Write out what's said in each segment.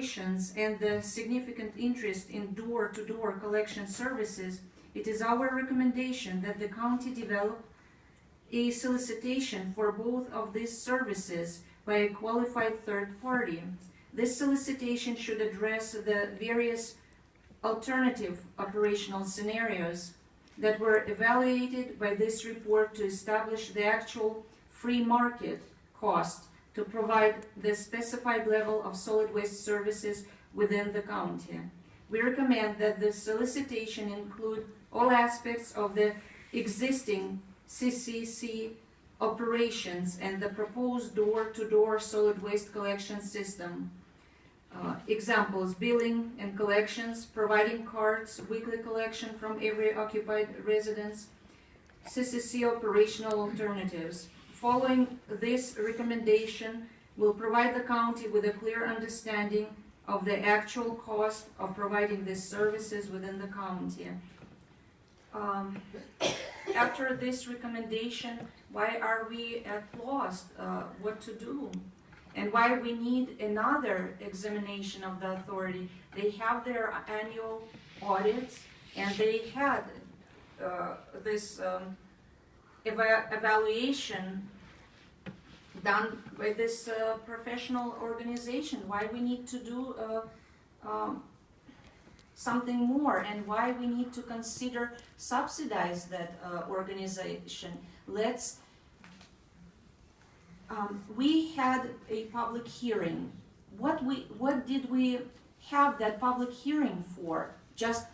and the significant interest in door-to-door collection services, it is our recommendation that the county develop a solicitation for both of these services by a qualified third party. This solicitation should address the various alternative operational scenarios that were evaluated by this report to establish the actual free market cost to provide the specified level of solid waste services within the county. We recommend that the solicitation include all aspects of the existing CCC operations and the proposed door-to-door solid waste collection system. Examples: billing and collections, providing cards, weekly collection from every occupied residence, CCC operational alternatives. Following this recommendation will provide the county with a clear understanding of the actual cost of providing these services within the county. After this recommendation, why are we at loss what to do? And why we need another examination of the authority? They have their annual audits, and they had this evaluation done by this professional organization. Why we need to do something more, and why we need to consider subsidize that organization. We had a public hearing. What did we have that public hearing for? Just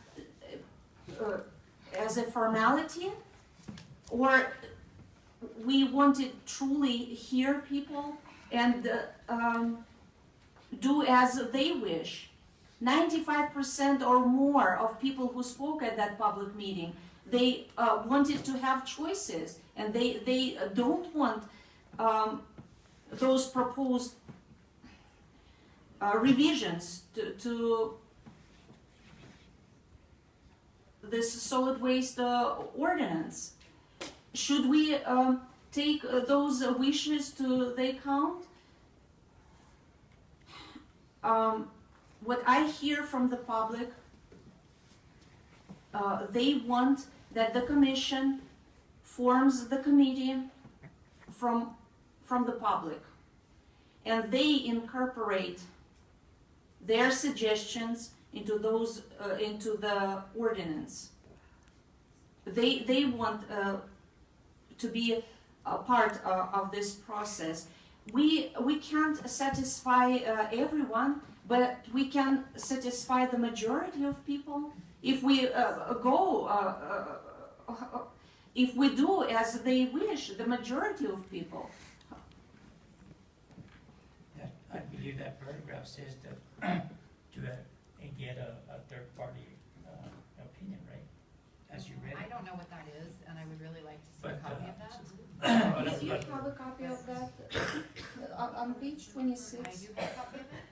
as a formality? Or we wanted truly hear people and do as they wish? 95% or more of people who spoke at that public meeting, they wanted to have choices, and they don't want those proposed revisions to this solid waste ordinance. Should we take those wishes to the account? What I hear from the public, they want that the commission forms the committee from the public, and they incorporate their suggestions into those into the ordinance. They want to be a part of this process. We can't satisfy everyone, but we can satisfy the majority of people if we if we do as they wish, the majority of people. I believe that paragraph says that to get a third-party opinion, right? As you read it. I don't know what that is, and I would really like to see a copy of that. Do you have a copy of that? On page 26. I do have a copy of it?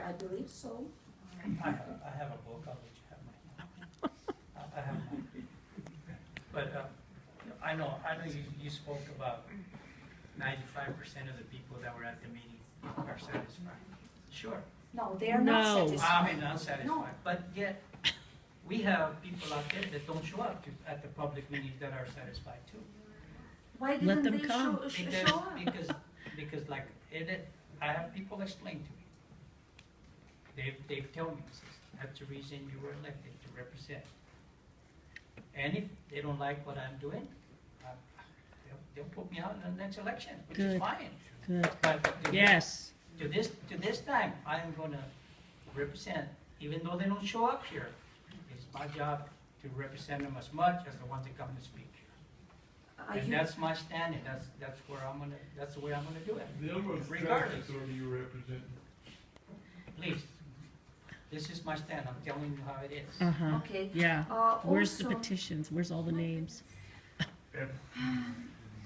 I believe so. I have a book, I'll let you have mine. I have mine. But I know you spoke about 95% of the people that were at the meeting are satisfied. Sure. No, they are not satisfied. I mean, not satisfied. No. But yet, we have people out there that don't show up at the public meetings that are satisfied too. Why Let didn't them they come. show up? Because like I have people explain to me. They've told me, that's the reason you were elected, to represent. And if they don't like what I'm doing, they'll put me out in the next election, which is Good. fine. Good. But Yes. to this time, I am going to represent, even though they don't show up here. It's my job to represent them as much as the ones that come to speak here. And that's my standing. That's where that's the way I'm gonna do it. Regardless. Or do you represent? Please, this is my stand. I'm telling you how it is. Uh-huh. Okay. Yeah. Where's the Also- petitions? Where's all the names?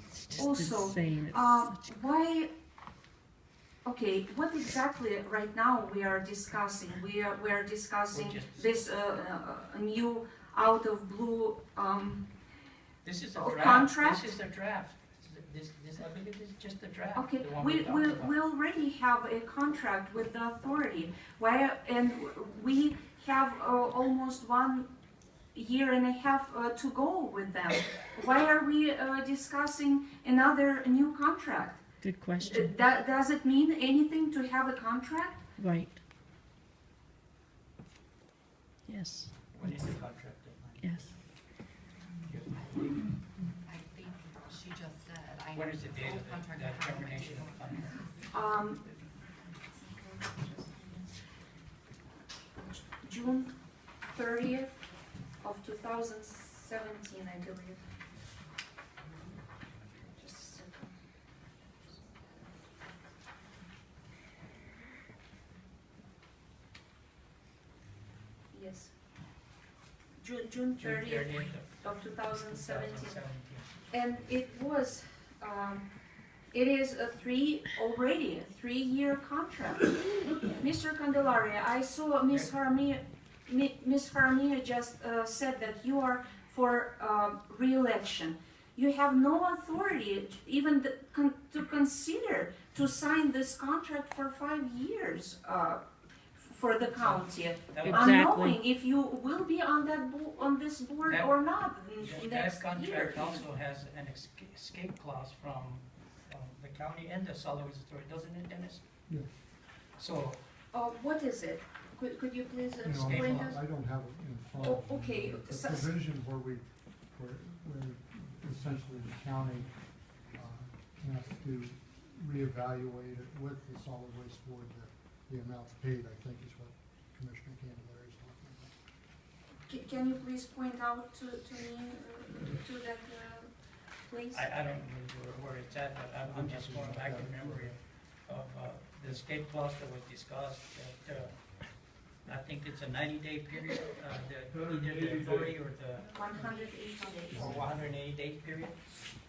It's just Also, insane. It's such a- why? Okay, what exactly right now we are discussing? We are discussing We're just- this new out of blue. This is a Oh, draft. contract? This is a draft. I believe this is just a draft. Okay, the one we, we're we, talking about. we already have a contract with the authority. Why, and we have almost 1 year and a half to go with them. Why are we discussing another new contract? Good question. Does it mean anything to have a contract? Right. Yes, When is the contract deadline? yes. I think she just said, I. When is the date of Contract the I have on my termination of table. the contract? June 30th of 2017, I believe. Just a second. Yes. June 30th of 2017. 2017. And it was, it is already a 3-year contract. Mr. Candelaria, I saw Ms. Jaramillo just said that you are for re-election. You have no authority even to consider to sign this contract for 5 years for the county. That was- Exactly. Unknowing if you will be on on this board That- or not That next year. contract also has an escape clause from the county and the solid waste authority, doesn't it, Dennis? Yes. So, What is it? Could you please You know, explain Escape us? I don't have it in front Oh, of me. okay, The so- provision where essentially the county has to reevaluate it with the solid waste board, the amounts paid, I think is what Commissioner Candelaria is talking about. Can you please point out to me, to that place? I don't remember where it's at, but I'm just going back in memory of the escape clause that was discussed, that I think it's a 90-day period, that either the authority or the 180 days. or 180-day period,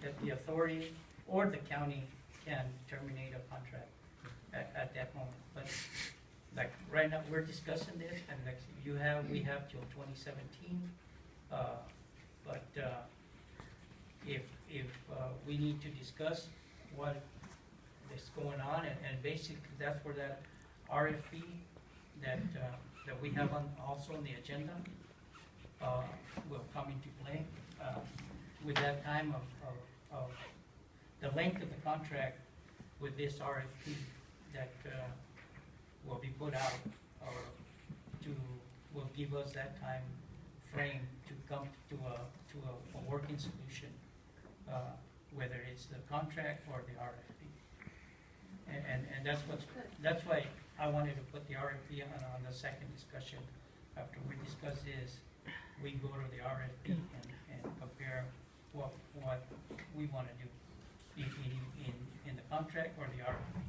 that the authority or the county can terminate a contract at that moment. But like right now, we're discussing this, and like we have till 2017. But if we need to discuss what is going on, and basically that's where that RFP that we have also on the agenda will come into play. With that time of the length of the contract with this RFP that will be put out, or will give us that time frame to come to a working solution, whether it's the contract or the RFP. And that's why I wanted to put the RFP on the second discussion. After we discuss this, we go to the RFP and compare what we want to do in the contract or the RFP.